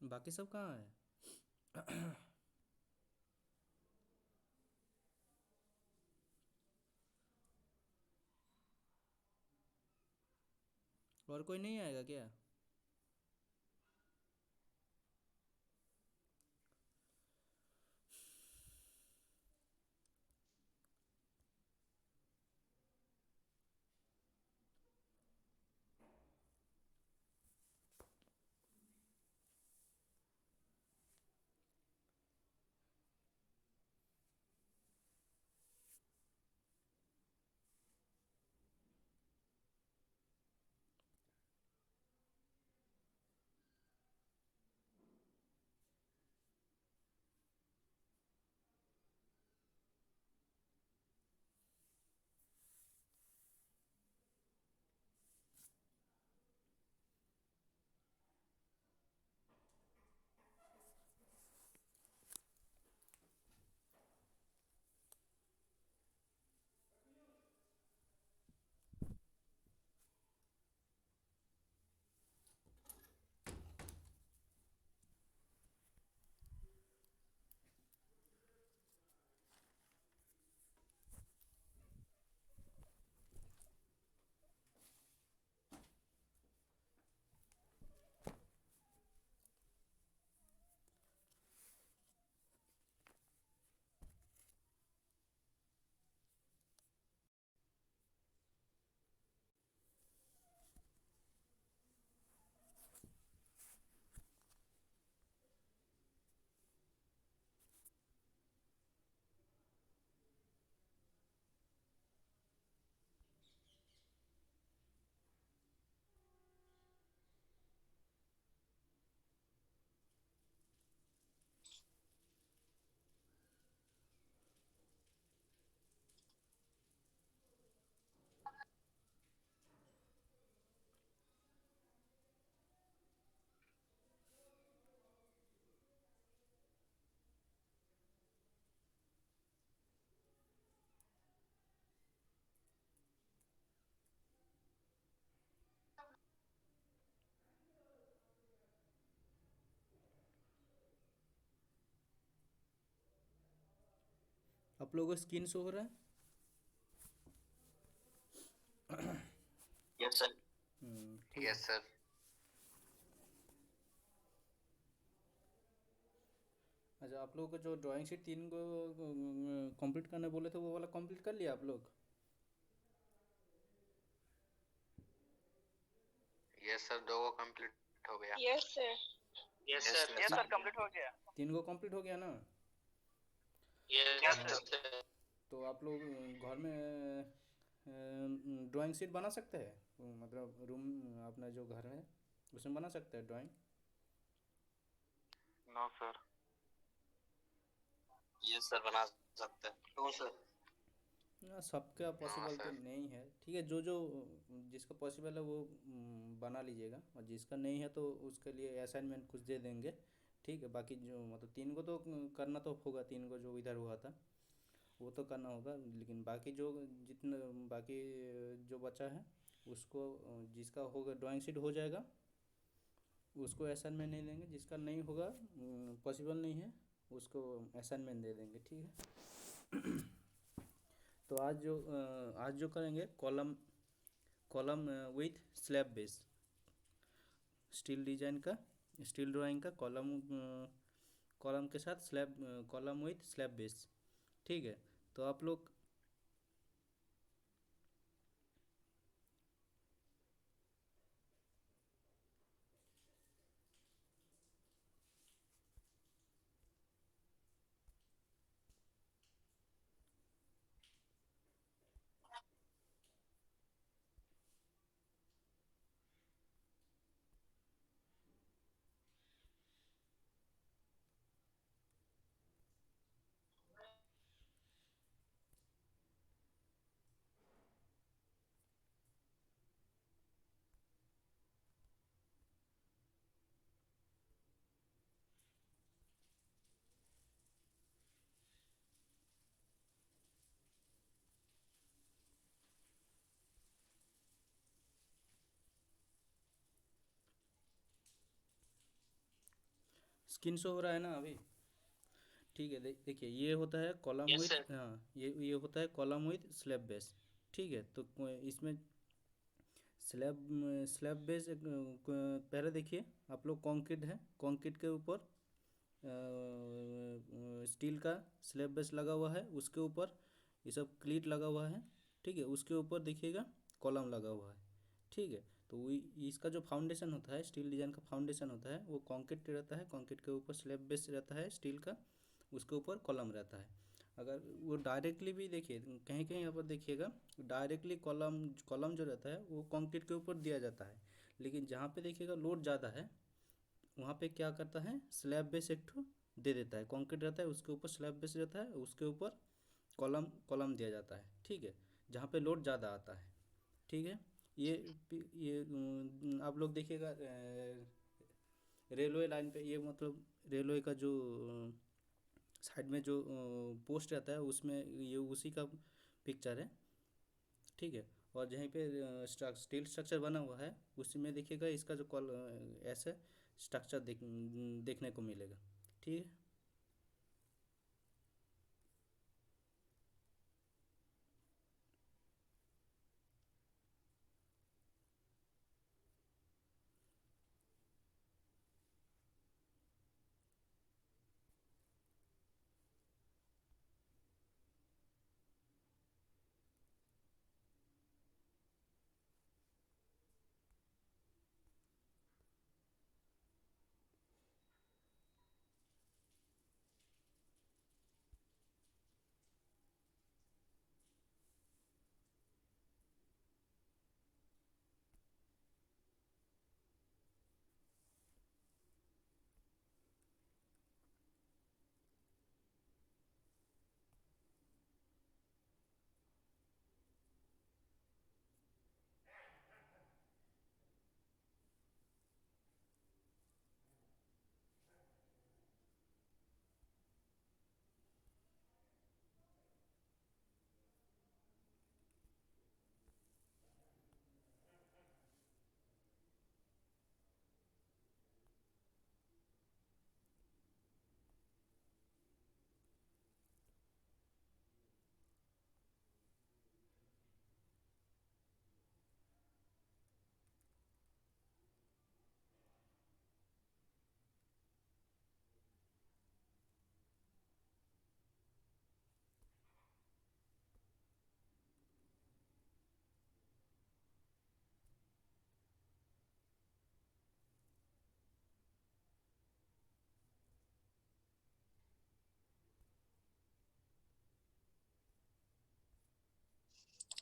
बाकी सब कहाँ है? और कोई नहीं आएगा क्या? आप लोगों को स्क्रीन शो हो रहा है? Yes sir. ठीक है। Yes sir. अच्छा, आप लोगों को जो ड्राइंग शीट 3 को कंप्लीट करने बोले थे वो वाला कंप्लीट कर लिया आप लोग? यस सर, दो वो कंप्लीट हो गया। Yes sir. Yes yes sir. Sir, yes तीन सर, कंप्लीट हो गया। 3 को कंप्लीट हो गया ना? यस हाँ। सर। तो आप लोग घर में ड्राइंग शीट बना सकते हैं, मतलब रूम अपना जो घर है उसमें बना सकते हैं drawing. No sir. Yes sir, बना सकते हैं। No sir. सबका हाँ पॉसिबल तो सर। नहीं है, ठीक है। जो जो जिसका पॉसिबल है वो बना लीजिएगा, और जिसका नहीं है तो उसके लिए असाइनमेंट कुछ दे देंगे। ठीक है, बाकी जो मतलब 3 को तो करना तो होगा, 3 को जो इधर हुआ था वो तो करना होगा, लेकिन बाकी जो जितना बाकी जो बचा है उसको जिसका होगा ड्राइंग शीट हो जाएगा, उसको असाइनमेंट नहीं देंगे। जिसका नहीं होगा, पॉसिबल नहीं है, उसको असाइनमेंट दे देंगे, ठीक है। तो आज जो करेंगे column column with slab base, steel design का, स्टील ड्राइंग का कॉलम, कॉलम के साथ slab, column with slab base, ठीक है। तो आप लोग स्किन शो हो रहा है ना अभी? ठीक है, देखिए ये होता है कॉलम यस विथ, सर। हाँ ये होता है कॉलम विथ स्लैब बेस। ठीक है, तो इसमें स्लैब स्लैब बेस पहले देखिए, आप लोग कंक्रीट है, कंक्रीट के ऊपर स्टील का स्लैब बेस लगा हुआ है, उसके ऊपर ये सब क्लीट लगा हुआ है। ठीक है, उसके ऊपर देखिएगा कॉलम लगा हुआ है। ठीक है, तो इसका जो फाउंडेशन होता है, स्टील डिजाइन का फाउंडेशन होता है, वो कंक्रीट रहता है, कंक्रीट के ऊपर स्लैब बेस रहता है स्टील का, उसके ऊपर कॉलम रहता है। अगर वो डायरेक्टली भी देखिए, कहीं कहीं यहाँ पर देखिएगा डायरेक्टली कॉलम कॉलम जो रहता है वो कंक्रीट के ऊपर दिया जाता है, लेकिन जहाँ पे देखिएगा लोड ज़्यादा है वहाँ पे क्या करता है, स्लैब बेस एक ठो दे देता है, कंक्रीट रहता है उसके ऊपर स्लैब बेस रहता है, उसके ऊपर कॉलम कॉलम दिया जाता है। ठीक है, जहाँ पे लोड ज़्यादा आता है। ठीक है, ये ये आप लोग देखिएगा रेलवे लाइन पे, ये मतलब रेलवे का जो साइड में जो पोस्ट रहता है उसमें ये उसी का पिक्चर है। ठीक है, और जहीं पे स्टील स्ट्रक्चर बना हुआ है उसी में देखिएगा इसका जो कॉल ऐसे स्ट्रक्चर देखने को मिलेगा। ठीक है,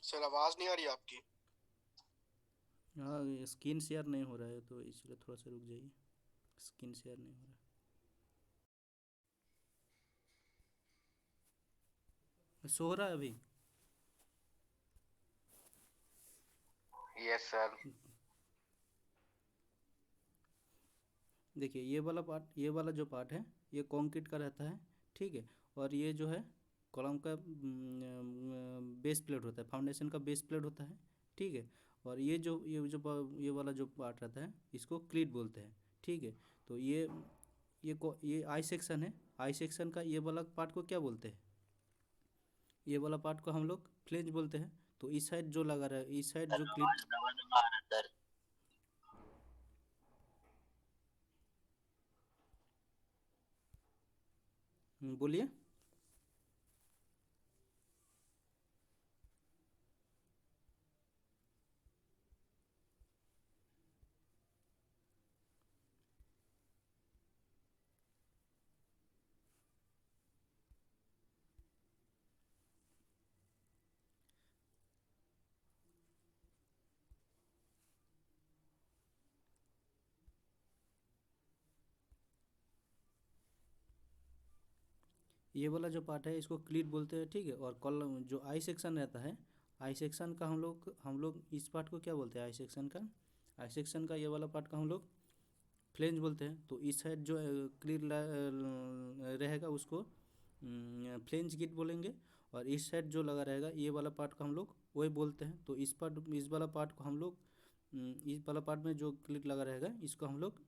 सर आवाज नहीं आ रही आपकी। हाँ स्क्रीन शेयर नहीं हो रहा है तो इसलिए थोड़ा सा रुक जाइए, स्क्रीन शेयर नहीं हो रहा है, सो हो रहा है अभी? Yes sir. देखिए ये वाला पार्ट, ये वाला जो पार्ट है ये कंक्रीट का रहता है। ठीक है, और ये जो है कॉलम का बेस प्लेट होता है, फाउंडेशन का बेस प्लेट होता है। ठीक है, और ये वाला जो पार्ट रहता है इसको क्लीट बोलते हैं। ठीक है, तो ये आई सेक्शन है, आई सेक्शन का ये वाला पार्ट को क्या बोलते हैं, ये वाला पार्ट को हम लोग फ्लेंज बोलते हैं। तो इस साइड जो लगा रहा है, इस साइड जो क्लीट, आवाज समझ में आ रहा है सर। बोलिए। ये वाला जो पार्ट है इसको क्लीट बोलते हैं। ठीक है, और कॉलम जो आई सेक्शन रहता है, आई सेक्शन का हम लोग इस पार्ट को क्या बोलते हैं, आई सेक्शन का, आई सेक्शन का ये वाला पार्ट का हम लोग फ्लेंज बोलते हैं। तो इस साइड जो क्लीट रहेगा उसको फ्लेंज गिट बोलेंगे, और इस साइड जो लगा रहेगा ये वाला पार्ट को हम लोग वही बोलते हैं। तो इस वाला पार्ट को हम लोग इस वाला पार्ट में जो क्लीट लगा रहेगा इसको हम लोग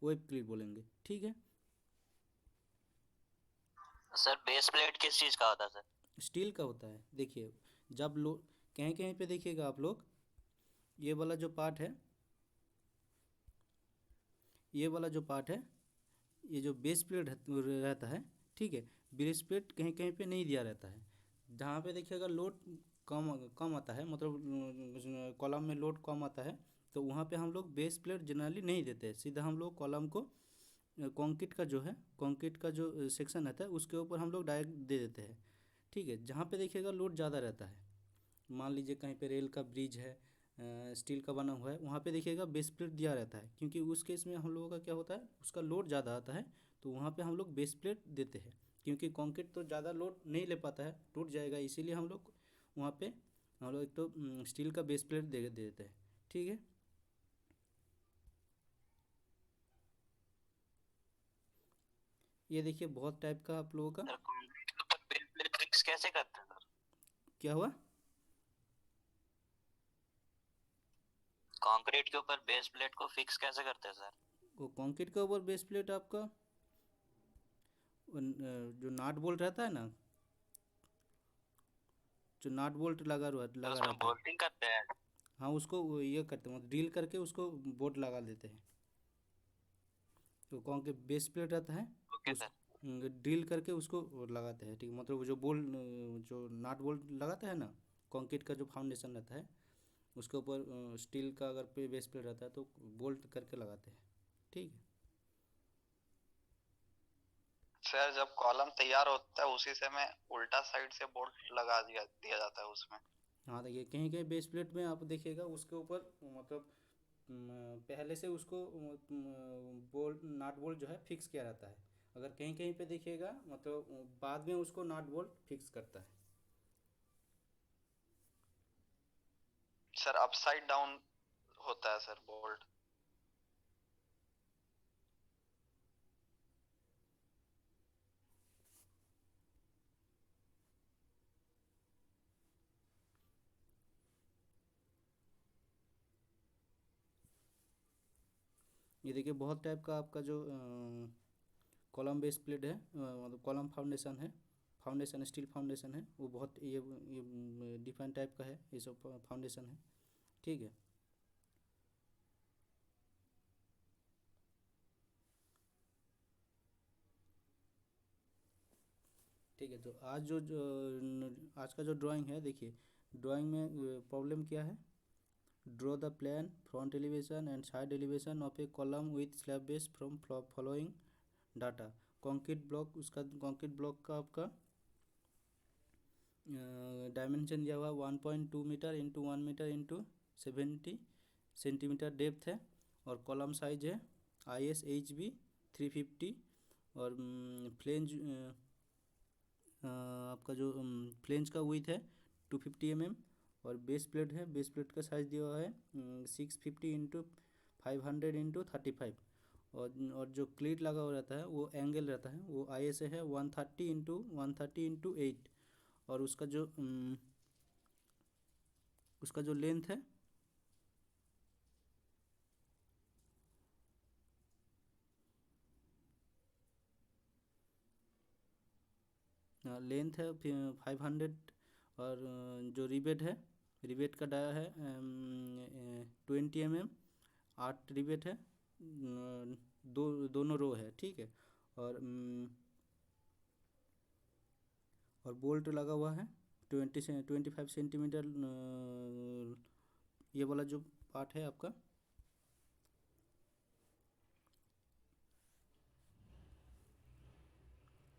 वेब क्लीट बोलेंगे, ठीक है। सर बेस प्लेट किस चीज का होता है सर? स्टील का होता है। देखिए, जब लोग कहीं कहीं पे देखिएगा आप लोग, ये वाला जो पार्ट है, ये वाला जो पार्ट है, ये जो बेस प्लेट रहता है, ठीक है, बेस प्लेट कहीं कहीं पे नहीं दिया रहता है। जहाँ पे देखिएगा लोड कम कम आता है, मतलब कॉलम में लोड कम आता है, तो वहाँ पे हम लोग बेस प्लेट जनरली नहीं देते। सीधा हम लोग कॉलम को कंक्रीट का जो है, कंक्रीट का जो सेक्शन रहता है उसके ऊपर हम लोग डायरेक्ट दे देते हैं, ठीक है। जहाँ पे देखिएगा लोड ज़्यादा रहता है, मान लीजिए कहीं पे रेल का ब्रिज है, स्टील का बना हुआ है, वहाँ पे देखिएगा बेस प्लेट दिया रहता है, क्योंकि उस केस में हम लोगों का क्या होता है, उसका लोड ज़्यादा आता है, तो वहाँ पे हम लोग बेस प्लेट देते हैं। क्योंकि कंक्रीट तो ज़्यादा लोड नहीं ले पाता है, टूट जाएगा, इसीलिए हम लोग वहाँ पे हम लोग एक तो स्टील का बेस प्लेट दे देते हैं, ठीक है। ये देखिए बहुत टाइप का आप लोगों का। सर कंक्रीट के ऊपर बेस प्लेट फिक्स कैसे करते हैं सर? क्या हुआ? कंक्रीट के ऊपर बेस प्लेट को फिक्स कैसे करते हैं सर? वो कंक्रीट के ऊपर बेस प्लेट आपका जो नाट बोल्ट रहता है ना, जो नाट बोल्ट तो लगा उसमें रहता है, बोल्टिंग करते हैं? हाँ उसको वो ये करते हैं, मतलब ड्रिल करके उसको बोल्ट लगा देते हैं। तो कौन के बेस प्लेट रहता है, ओके उस सर। ड्रिल करके उसको वो लगाते हैं, ठीक है। मतलब वो जो जो नाट बोल्ट लगाता है ना, कंक्रीट का जो फाउंडेशन रहता है उसके ऊपर स्टील का अगर पे बेस प्लेट रहता है तो बोल्ट करके लगाते हैं, ठीक है। सर जब कॉलम तैयार होता है उसी समय उल्टा साइड से बोल्ट लगा दिया जाता है उसमें। हाँ देखिए, कहीं कहीं बेस प्लेट में आप देखिएगा उसके ऊपर मतलब पहले से उसको बोल्ट नाट बोल्ट जो है फिक्स किया रहता है। अगर कहीं कहीं पे देखिएगा मतलब बाद में उसको नाट बोल्ट फिक्स करता है। सर अपसाइड डाउन होता है सर बोल्ट। ये देखिए बहुत टाइप का आपका जो कॉलम बेस प्लेट है, मतलब कॉलम फाउंडेशन है, फाउंडेशन स्टील फाउंडेशन है, वो बहुत ये डिफरेंट टाइप का है, ये सब फाउंडेशन है, ठीक है। ठीक है, तो आज का जो ड्राइंग है, देखिए ड्राइंग में प्रॉब्लम क्या है। Draw the plan front elevation and side elevation of a column with slab base from following data. Concrete block, उसका कंक्रीट ब्लॉक का आपका डायमेंशन दिया हुआ 1.2 metre into 1 metre into 70 centimetre depth है, और कॉलम साइज है ISHB 350, और flange आपका जो फ्लेंज का विथ है 250 mm, और बेस प्लेट है, बेस प्लेट का साइज़ दिया हुआ है 650 इंटू 500 इंटू 35, और जो क्लीट लगा हुआ रहता है वो एंगल रहता है, वो ISA है 130 इंटू 8, और उसका जो लेंथ है, लेंथ है 500, और जो रिवेट है, रिवेट का डाया है 20 mm, 8 रिवेट है, दोनों रो है, ठीक है। और और बोल्ट लगा हुआ है 25 सेंटीमीटर, ये वाला जो पार्ट है आपका,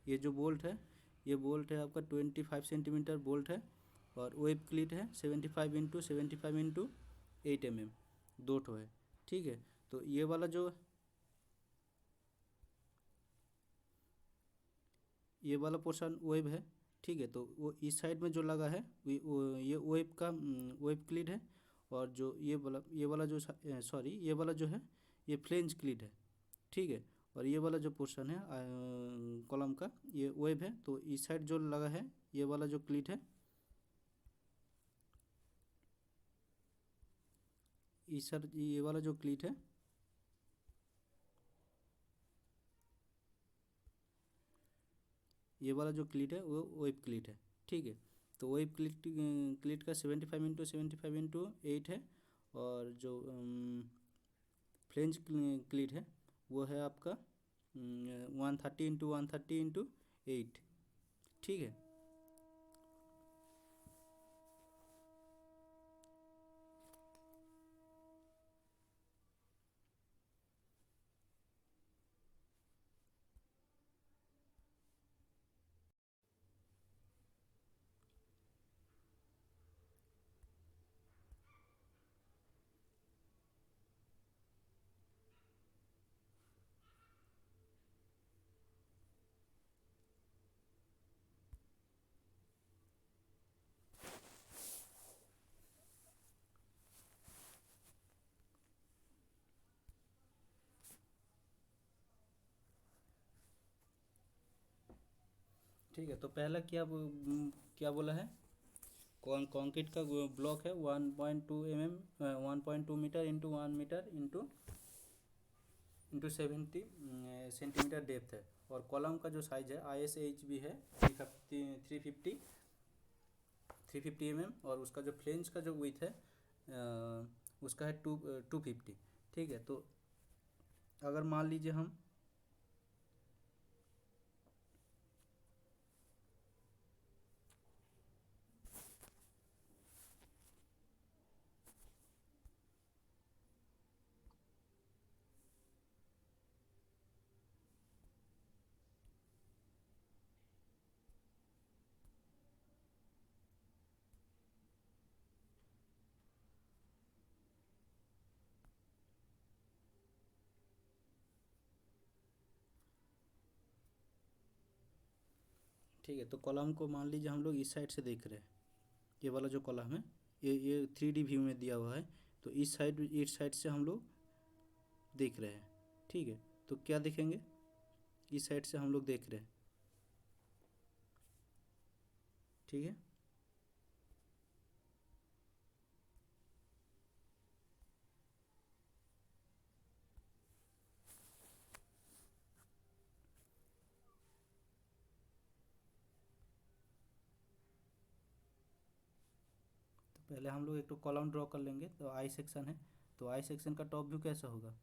ये जो बोल्ट है, ये बोल्ट है आपका 25 सेंटीमीटर बोल्ट है, और वेब क्लीट है 75 इंटू 8 mm, दो ठो है, ठीक है। तो ये वाला पोर्शन वेब है, ठीक है। तो वो इस साइड में जो लगा है ये वेब का वेब क्लीट है, और जो ये वाला जो सॉरी ये वाला जो है ये फ्लेंज क्लीट है, ठीक है। और ये वाला जो पोर्शन है कॉलम का, ये वेब है, तो इस साइड जो लगा है ये वाला जो क्लीट है, इस साइड ये वाला जो क्लीट है ये वाला जो क्लीट है वो वेब क्लीट है, ठीक है। तो वेब क्लीट का 75x75x8 है, और जो फ्लेंज क्लीट है वो है आपका 130x130x8, ठीक है। ठीक है, तो पहला क्या बोला है, कंक्रीट का ब्लॉक है 1.2 into 1 metre into 70 centimetre depth है, और कॉलम का जो साइज है ISHB है 350 और उसका जो फ्लेंज का जो विथ है उसका है 250, ठीक है। तो अगर मान लीजिए हम ठीक है, तो कॉलम को मान लीजिए हम लोग इस साइड से देख रहे हैं, ये वाला जो कॉलम है ये 3D व्यू में दिया हुआ है, तो इस साइड से हम लोग देख रहे हैं, ठीक है। तो क्या देखेंगे, इस साइड से हम लोग देख रहे हैं, ठीक है। तो पहले हम लोग एक तो कॉलम ड्रॉ कर लेंगे, तो आई सेक्शन है, तो आई सेक्शन का टॉप व्यू कैसा होगा,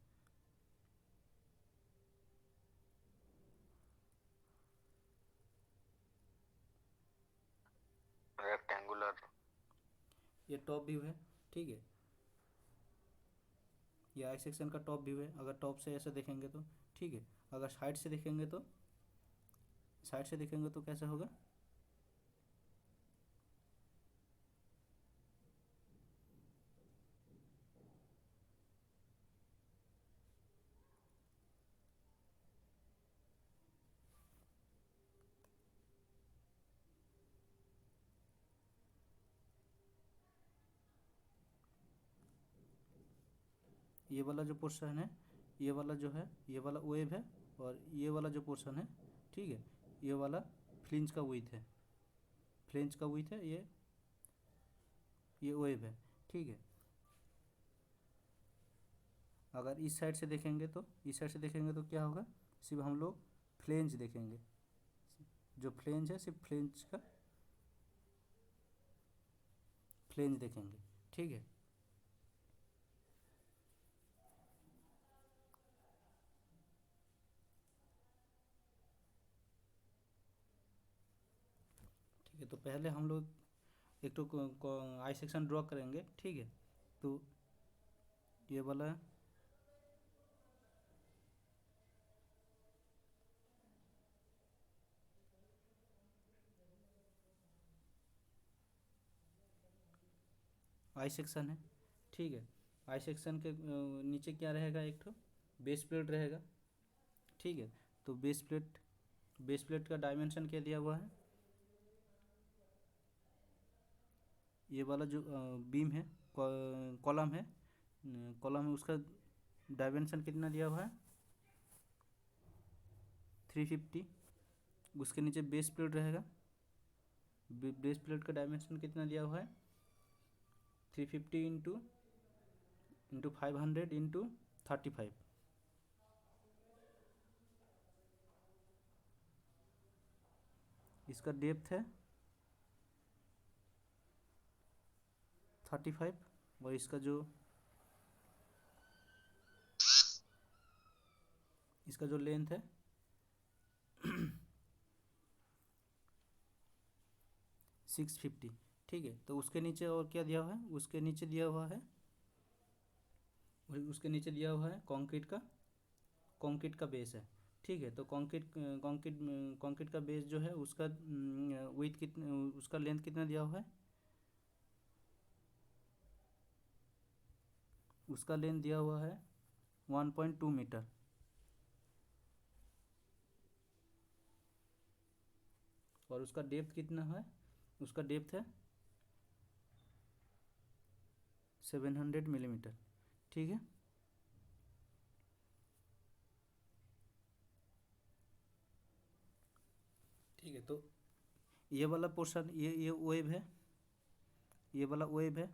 रेक्टेंगुलर। ये टॉप व्यू है, ठीक है। ये आई सेक्शन का टॉप व्यू है, अगर टॉप से ऐसे देखेंगे तो, ठीक है। अगर साइड से देखेंगे तो कैसा होगा, ये वाला जो पोर्शन है, ये वाला जो है ये वाला वेव है, और ये वाला जो पोर्शन है, ठीक है, ये वाला फ्लिंज का विड्थ है, ये वेव है, ठीक है। अगर इस साइड से देखेंगे तो क्या होगा, सिर्फ हम लोग फ्लेंज देखेंगे, जो फ्लेंज है सिर्फ फ्लेंज देखेंगे, ठीक है। ठीक है, तो पहले हम लोग एक तो आई सेक्शन ड्रॉ करेंगे, ठीक है। तो ये वाला आई सेक्शन है, ठीक है। आई सेक्शन के नीचे क्या रहेगा, एक तो बेस प्लेट रहेगा, ठीक है। तो बेस प्लेट का डायमेंशन क्या दिया हुआ है, ये वाला जो बीम है, कॉलम है, उसका डायमेंशन कितना दिया हुआ है 350। उसके नीचे बेस प्लेट रहेगा, बेस प्लेट का डायमेंशन कितना दिया हुआ है 350 इंटू 500 इंटू 35, इसका डेप्थ है 35 और इसका जो लेंथ है 650। ठीक है, तो उसके नीचे और क्या दिया हुआ है, उसके नीचे दिया हुआ है कंक्रीट का बेस है। ठीक है, तो कंक्रीट का बेस जो है उसका विड्थ कितना, उसका लेंथ कितना दिया हुआ है, उसका लेंथ दिया हुआ है 1.2 मीटर। और उसका डेप्थ कितना है, उसका डेप्थ है 700 मिलीमीटर। ठीक है, ठीक है, तो ये वाला पोर्शन, ये वेब है, ये वाला वेब है।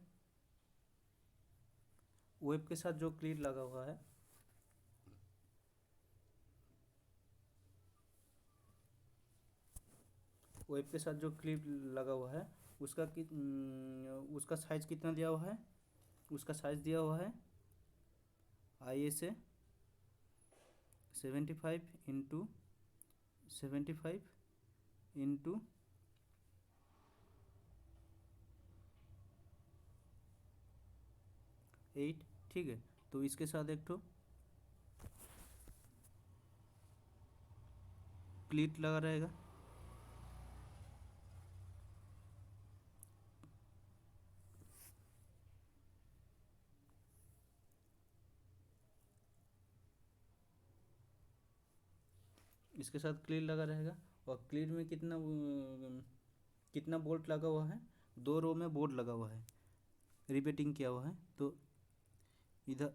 वेब के साथ जो क्लीट लगा हुआ है, वेब के साथ जो क्लिप लगा हुआ है उसका साइज कितना दिया हुआ है, उसका साइज दिया हुआ है ISA 75 × 8। ठीक है, तो इसके साथ एक तो क्लीट लगा रहेगा। इसके साथ क्लीट लगा रहेगा और क्लीट में कितना बोल्ट लगा हुआ है, 2 रो में बोल्ट लगा हुआ है, रिपीटिंग किया हुआ है। तो इधर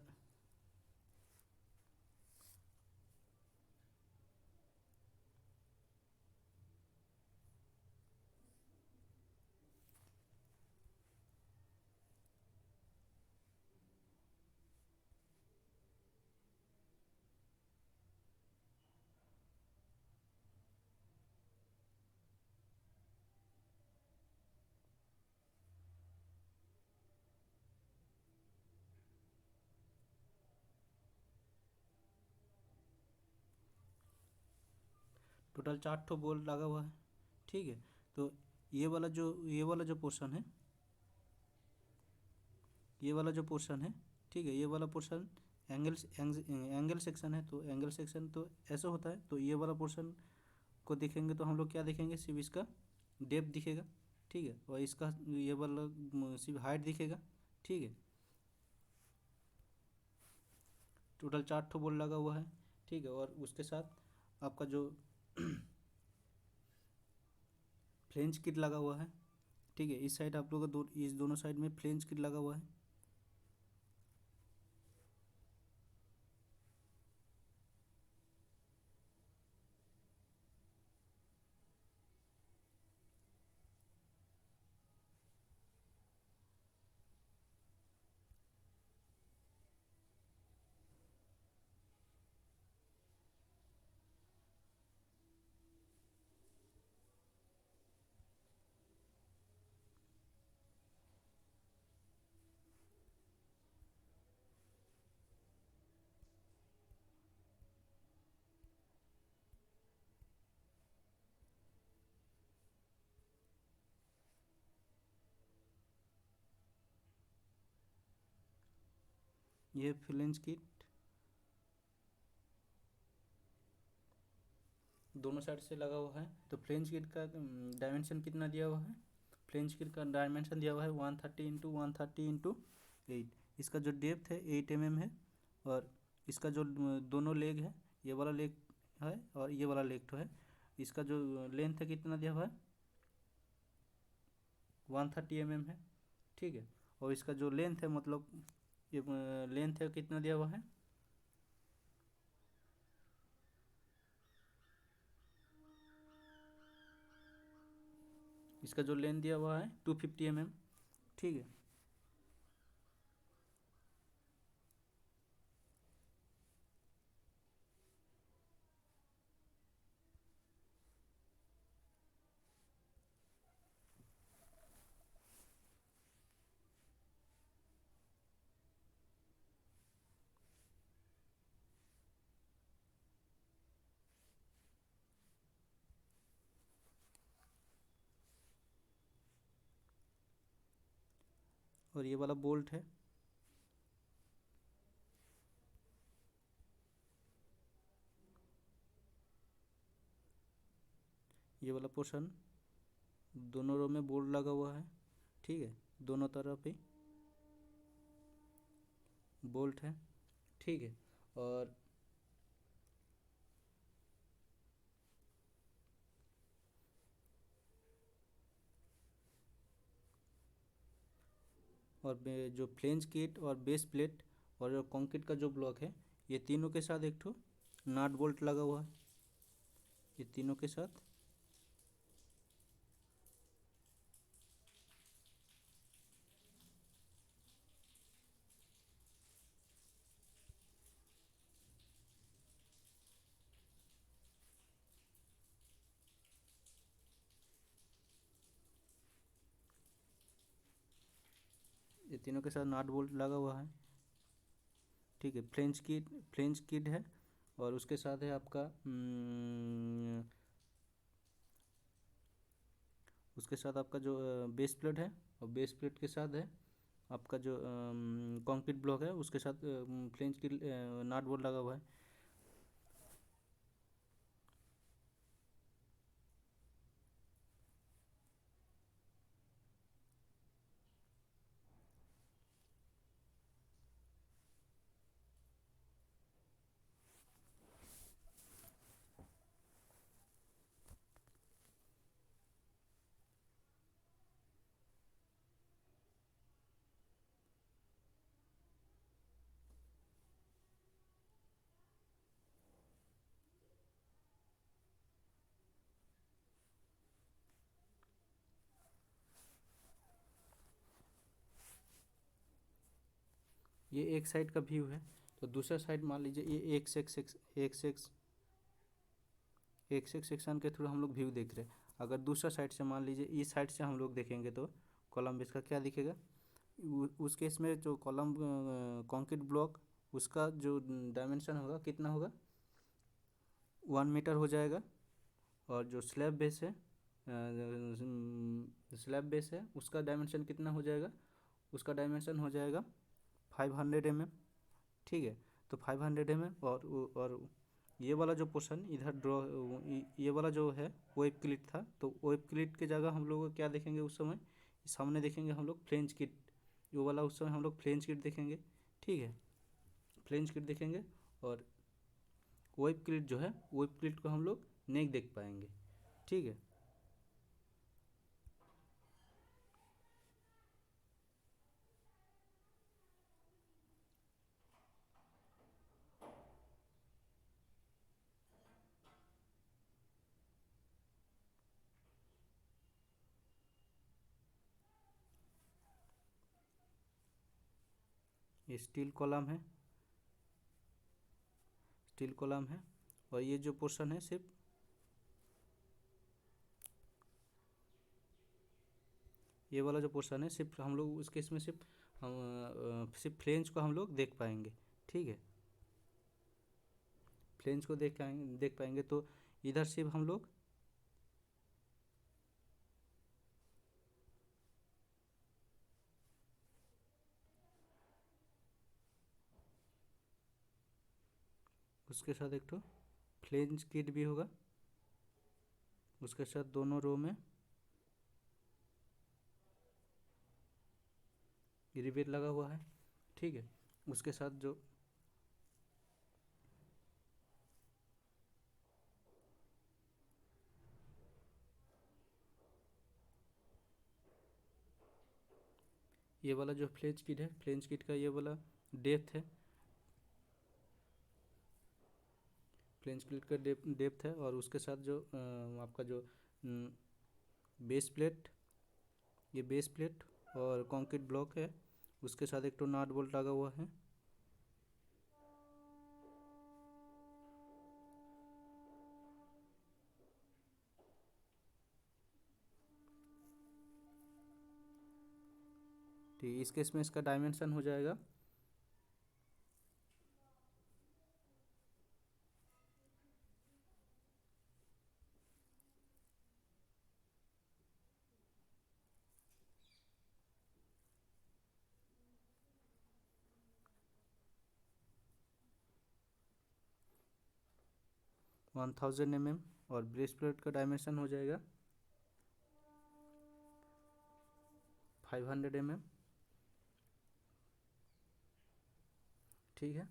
टोटल 4 ठो बोल्ट लगा हुआ है। ठीक है, तो ये वाला जो पोर्शन है, ये वाला जो पोर्शन है, ठीक है, ये वाला पोर्शन एंगल सेक्शन है। तो एंगल सेक्शन तो ऐसा होता है, तो ये वाला पोर्शन को देखेंगे तो हम लोग क्या देखेंगे, सिर्फ इसका डेप्थ दिखेगा। ठीक है, और इसका ये वाला सिर्फ हाइट दिखेगा। ठीक है, टोटल 4 ठो बोल्ट लगा हुआ है। ठीक है, और उसके साथ आपका जो फ्लेंज किट लगा हुआ है। ठीक है, इस साइड आप लोगों का इस दोनों साइड में फ्लेंज किट लगा हुआ है। ये फ्लेंज किट दोनों साइड से लगा हुआ है। तो फ्लेंज किट का डायमेंशन कितना दिया हुआ है, फ्लेंज किट का डायमेंशन दिया हुआ है 130 × 130 × 8। इसका जो डेप्थ है 8 mm है, और इसका जो दोनों लेग है, ये वाला लेग है और ये वाला लेग तो है, इसका जो लेंथ है कितना दिया हुआ है 130 mm है। ठीक है, और इसका जो लेंथ है, मतलब ये लेंथ है कितना दिया हुआ है, इसका जो लेंथ दिया हुआ है 250 mm। ठीक है, और ये वाला बोल्ट है। ये वाला पोर्शन दोनों रो में बोल्ट लगा हुआ है, ठीक है, दोनों तरफ ही बोल्ट है, ठीक है। और जो फ्लेंज किट और बेस प्लेट और जो कंक्रीट का जो ब्लॉक है, ये तीनों के साथ एक ठो नट बोल्ट लगा हुआ है, ये तीनों के साथ। ये तीनों के साथ नट बोल्ट लगा हुआ है, ठीक है। फ्लेंज किट है और उसके साथ है आपका उसके साथ आपका जो बेस प्लेट है, और बेस प्लेट के साथ है आपका जो कंक्रीट ब्लॉक है, उसके साथ फ्लेंज किट नट बोल्ट लगा हुआ है। ये एक साइड का व्यू है। तो दूसरा साइड मान लीजिए ये एक सेक्शन के थ्रू हम लोग व्यू देख रहे हैं। अगर दूसरा साइड से मान लीजिए इस साइड से हम लोग देखेंगे तो कॉलम बेस का क्या दिखेगा। उस केस में जो कॉलम कंक्रीट ब्लॉक, उसका जो डायमेंशन होगा कितना होगा, 1 मीटर हो जाएगा। और जो स्लैब बेस है उसका डायमेंशन कितना हो जाएगा, उसका डायमेंशन हो जाएगा 500 mm, ठीक है। तो 500 mm और ये वाला जो पोर्शन इधर ये वाला जो है वेब क्लिट था, तो वेब क्लिट के जगह हम लोग क्या देखेंगे उस समय, सामने देखेंगे हम लोग फ्लेंज किट, वो वाला उस समय हम लोग फ्लेंज किट देखेंगे, ठीक है, फ्लेंज किट देखेंगे। और वेब क्लिट जो है, वेब क्लिट को हम लोग नहीं देख पाएंगे, ठीक है। ये स्टील कॉलम है। और ये जो पोर्शन है सिर्फ ये वाला जो पोर्शन है सिर्फ हम लोग उस केस में सिर्फ फ्लेंज को हम लोग देख पाएंगे, ठीक है। फ्लेंज को देख पाएंगे तो इधर सिर्फ हम लोग उसके साथ एक तो फ्लेंज किट भी होगा, उसके साथ दोनों रो में रिवेट लगा हुआ है, ठीक है। उसके साथ जो ये वाला जो फ्लेंज किट है, फ्लेंज किट का ये वाला डेप्थ है, फ्लेंज किट का डेप्थ है। और उसके साथ जो आपका जो बेस प्लेट, ये बेस प्लेट और कंक्रीट ब्लॉक है, उसके साथ एक तो नट बोल्ट लगा हुआ है। ठीक, इस केस में इसका डायमेंशन हो जाएगा 1000 mm और बेस प्लेट का डायमेंशन हो जाएगा 500 mm। ठीक है,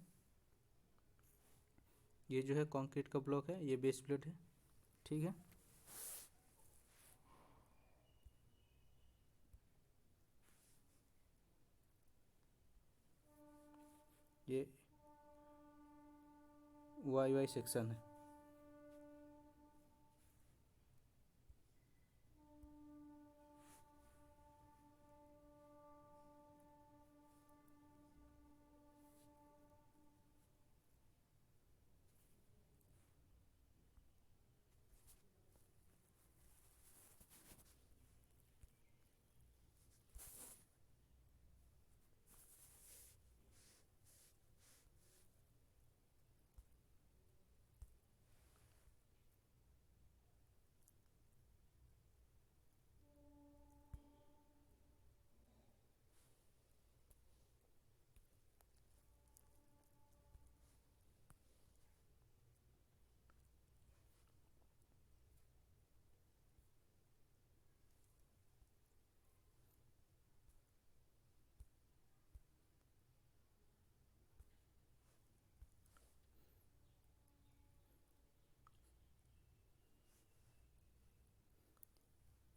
ये जो है कंक्रीट का ब्लॉक है, ये बेस प्लेट है। ठीक है, ये वाई सेक्शन है।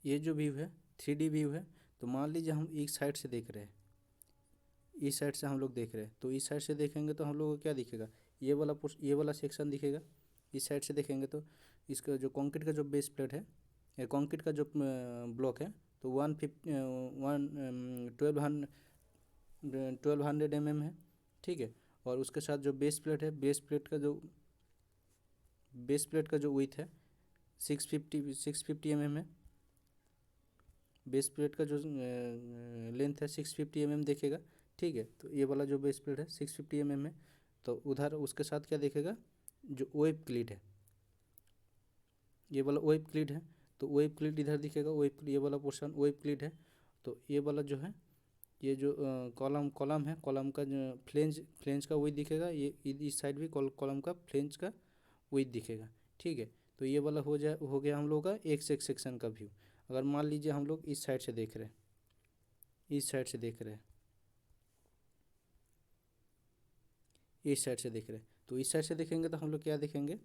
ये जो व्यू है 3D व्यू है। तो मान लीजिए हम एक साइड से देख रहे हैं, इस साइड से हम लोग देख रहे हैं, तो इस साइड से देखेंगे तो हम लोग को क्या दिखेगा, ये वाला सेक्शन दिखेगा। इस साइड से देखेंगे तो इसका जो कंक्रीट का जो बेस प्लेट है, या कंक्रीट का जो ब्लॉक है, तो 1200 mm है। ठीक है, और उसके साथ जो बेस प्लेट है, बेस प्लेट का जो विड्थ है 650 mm है। बेस प्लेट का जो लेंथ है 650 mm देखेगा। ठीक है, तो ये वाला जो बेस प्लेट है 650 mm है। तो उधर उसके साथ क्या देखेगा, जो वेब क्लीट है, ये वाला वेब क्लीट है, तो वेब क्लीट इधर दिखेगा। ये वाला पोर्शन वेब क्लीट है। तो ये वाला जो है, ये जो कॉलम है, कॉलम का जो फ्लेंज का विड्थ दिखेगा। ये इस साइड भी कॉलम का फ्लेंज का विड्थ दिखेगा। ठीक है, तो ये वाला हो गया हम लोग का एक सेक्शन का व्यू। अगर मान लीजिए हम लोग इस साइड से देख रहे हैं, इस साइड से देख रहे हैं, इस साइड से देख रहे हैं, तो इस साइड से देखेंगे तो हम लोग क्या देखेंगे,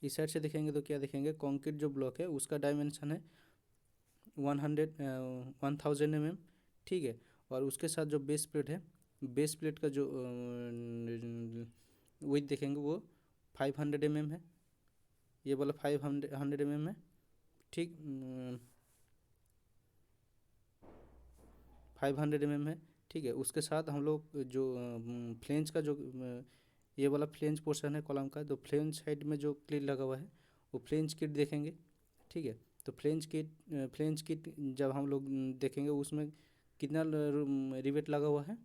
इस साइड से देखेंगे तो क्या देखेंगे, कंक्रीट जो ब्लॉक है उसका डायमेंशन है 1000 mm। ठीक है, और उसके साथ जो बेस प्लेट है, बेस प्लेट का जो विड्थ देखेंगे वो 500 mm है। ये वाला 500 mm है। ठीक, 500 mm है। ठीक है, उसके साथ हम लोग जो फ्लेंज का जो ये वाला फ्लेंज पोर्शन है कॉलम का, तो फ्लेंज साइड में जो क्लीट लगा हुआ है वो फ्लेंज किट देखेंगे। ठीक है, तो फ्लेंज किट जब हम लोग देखेंगे उसमें कितना रिवेट लगा हुआ है,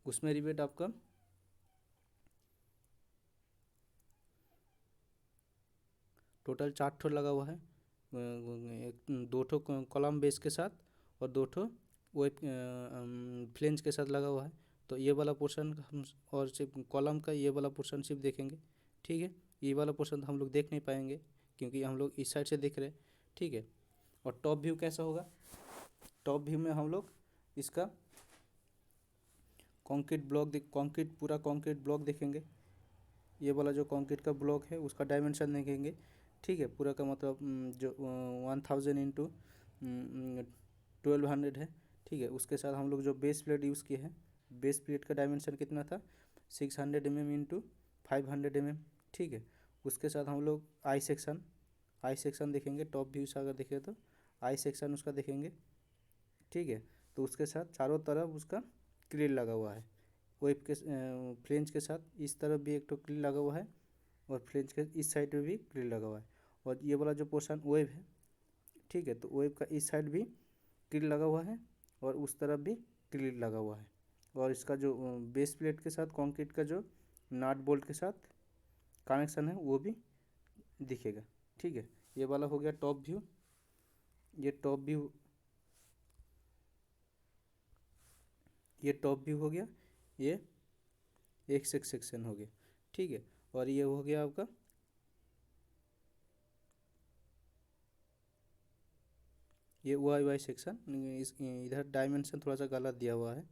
उसमें रिवेट आपका टोटल 4 ठो लगा हुआ है, एक 2 ठो कॉलम बेस के साथ और 2 ठो वो फ्लेंज के साथ लगा हुआ है। तो ये वाला पोर्शन हम और सिर्फ कॉलम का ये वाला पोर्शन सिर्फ देखेंगे। ठीक है, ये वाला पोर्शन हम लोग देख नहीं पाएंगे क्योंकि हम लोग इस साइड से देख रहे हैं। ठीक है, और टॉप व्यू कैसा होगा, टॉप व्यू में हम लोग इसका पूरा कंक्रीट ब्लॉक देखेंगे। ये वाला जो कंक्रीट का ब्लॉक है उसका डायमेंशन देखेंगे। ठीक है, पूरा का मतलब जो 1000 इंटू 1200 है। ठीक है, उसके साथ हम लोग जो बेस प्लेट यूज़ किए हैं, बेस प्लेट का डायमेंशन कितना था, 600 mm इंटू 500 mm। ठीक है, उसके साथ हम लोग आई सेक्शन देखेंगे। टॉप व्यू से अगर देखें तो आई सेक्शन उसका देखेंगे। ठीक है, तो उसके साथ चारों तरफ उसका क्लीट लगा हुआ है, वेब के फ्लेंज के साथ इस तरफ भी एक तो क्लीट लगा हुआ है और फ्लेंज के इस साइड में भी क्लीट लगा हुआ है। और ये वाला जो पोर्शन वेब है, ठीक है, तो वेब का इस साइड भी क्लीट लगा हुआ है और उस तरफ भी क्लीट लगा हुआ है। और इसका जो बेस प्लेट के साथ कंक्रीट का जो नट बोल्ट के साथ कनेक्शन है वो भी दिखेगा। ठीक है, ये वाला हो गया टॉप व्यू। ये टॉप व्यू हो गया। ये एक सेक्शन हो गया, ठीक है। और ये हो गया आपका ये वाई वाई सेक्शन। इस इधर डायमेंशन थोड़ा सा गलत दिया हुआ है।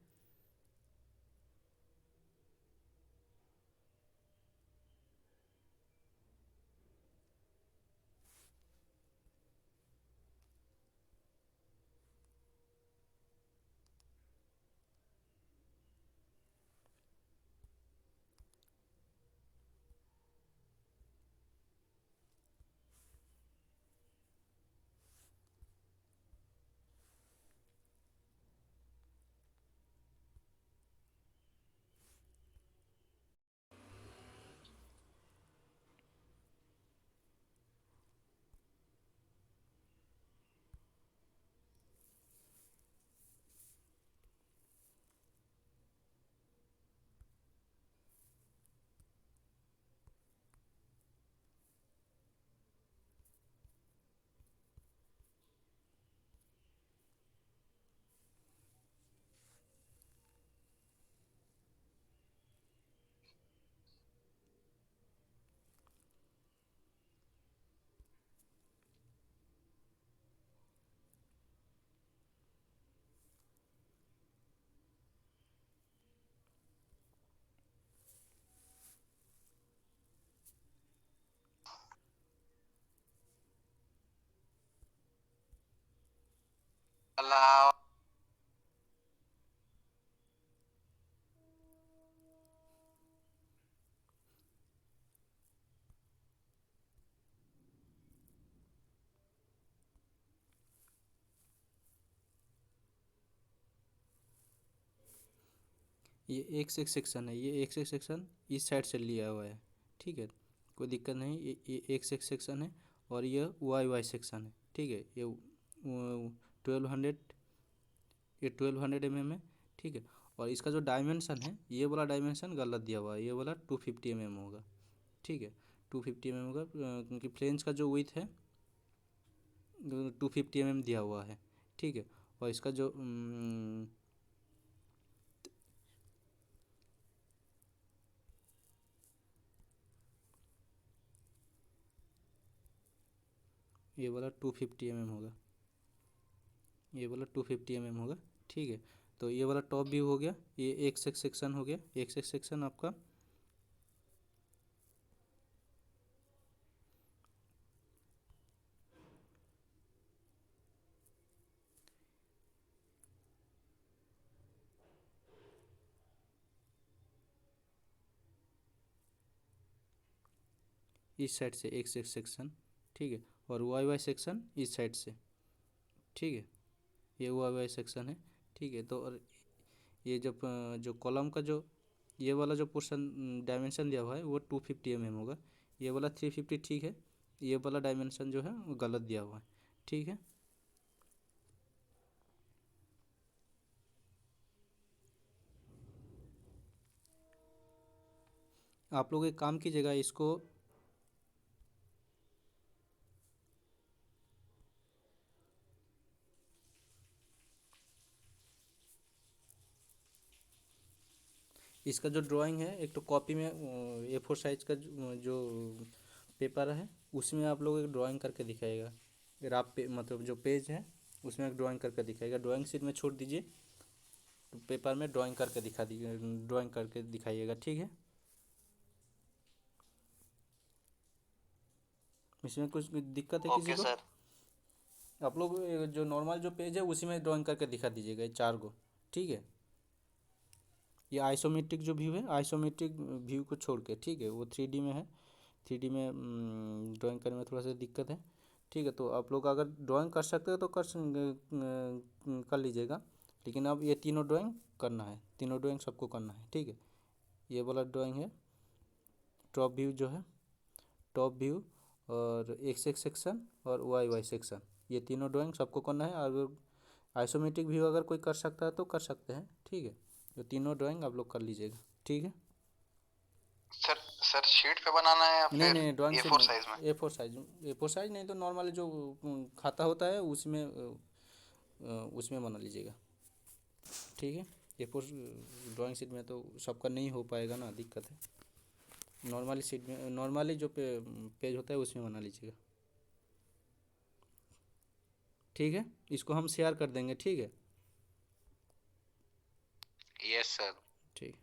अलाउ। ये एक से एक सेक्शन है, ये एक से एक सेक्शन इस साइड से लिया हुआ है, ठीक है, कोई दिक्कत नहीं। ये एक से एक सेक्शन है और ये वाई वाई सेक्शन है, ठीक है। ये 1200, ये 1200 mm है, ठीक है। और इसका जो डायमेंशन है, ये वाला डायमेंशन गलत दिया हुआ है, ये वाला 250 mm होगा, ठीक है। 250 mm होगा, क्योंकि फ्लेंज का जो विथ है 250 mm दिया हुआ है, ठीक है। और इसका जो ये वाला 250 mm होगा, ये वाला 250 mm होगा, ठीक है। तो ये वाला टॉप व्यू हो गया, ये एक सेक्शन हो गया, एक सेक्शन आपका इस साइड से एक सेक्शन, ठीक है। और वाई वाई सेक्शन इस साइड से, ठीक है। ये वाई वाई सेक्शन है, ठीक है। तो और ये जब जो कॉलम का जो ये वाला जो पोर्शन डायमेंशन दिया हुआ है वो 250 mm होगा, ये वाला 350, ठीक है। ये वाला डायमेंशन जो है वो गलत दिया हुआ है, ठीक है। आप लोग एक काम कीजिएगा, इसको इसका जो ड्राइंग है एक तो कॉपी में A4 साइज का जो पेपर है उसमें आप लोग एक ड्राइंग करके दिखाइएगा। रफ पे मतलब जो पेज है उसमें एक ड्राइंग करके दिखाइएगा, ड्राइंग शीट में छोड़ दीजिए, तो पेपर में ड्राइंग करके दिखा दीजिए, ड्राइंग करके दिखाइएगा, ठीक है। इसमें कुछ दिक्कत है किसी ओके को? सर। आप लोग जो नॉर्मल जो पेज है उसी में ड्राइंग करके दिखा दीजिएगा, ये 4 को, ठीक है। ये आइसोमेट्रिक जो व्यू है, आइसोमेट्रिक व्यू को छोड़ के, ठीक है, वो 3D में है, 3D में ड्राइंग करने में थोड़ा सा दिक्कत है, ठीक है। तो आप लोग अगर ड्राइंग कर सकते हो तो कर लीजिएगा, लेकिन अब ये तीनों ड्राइंग करना है, तीनों ड्राइंग सबको करना है, ठीक है। ये वाला ड्राइंग है टॉप व्यू जो है, टॉप व्यू और एक से एक सेक्शन और वाई वाई सेक्शन, ये तीनों ड्राइंग सबको करना है। अगर आइसोमेट्रिक व्यू अगर कोई कर सकता है तो कर सकते हैं, ठीक है। तो तीनों ड्राइंग आप लोग कर लीजिएगा, ठीक है। सर सर शीट पे बनाना है या नहीं फिर नहीं, ड्राइंग ए शीट फोर नहीं, साइज में? A4 साइज नहीं तो नॉर्मल जो खाता होता है उसमें उसमें बना लीजिएगा, ठीक है। A4 ड्राइंग शीट में तो सबका नहीं हो पाएगा ना, दिक्कत है। नॉर्मली शीट में, नॉर्मली जो पेज होता है उसमें बना लीजिएगा, ठीक है। इसको हम शेयर कर देंगे, ठीक है। Yes sir. ठीक।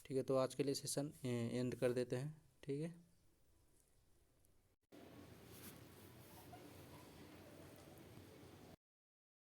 ठीक है, तो आज के लिए सेशन एंड कर देते हैं, ठीक है।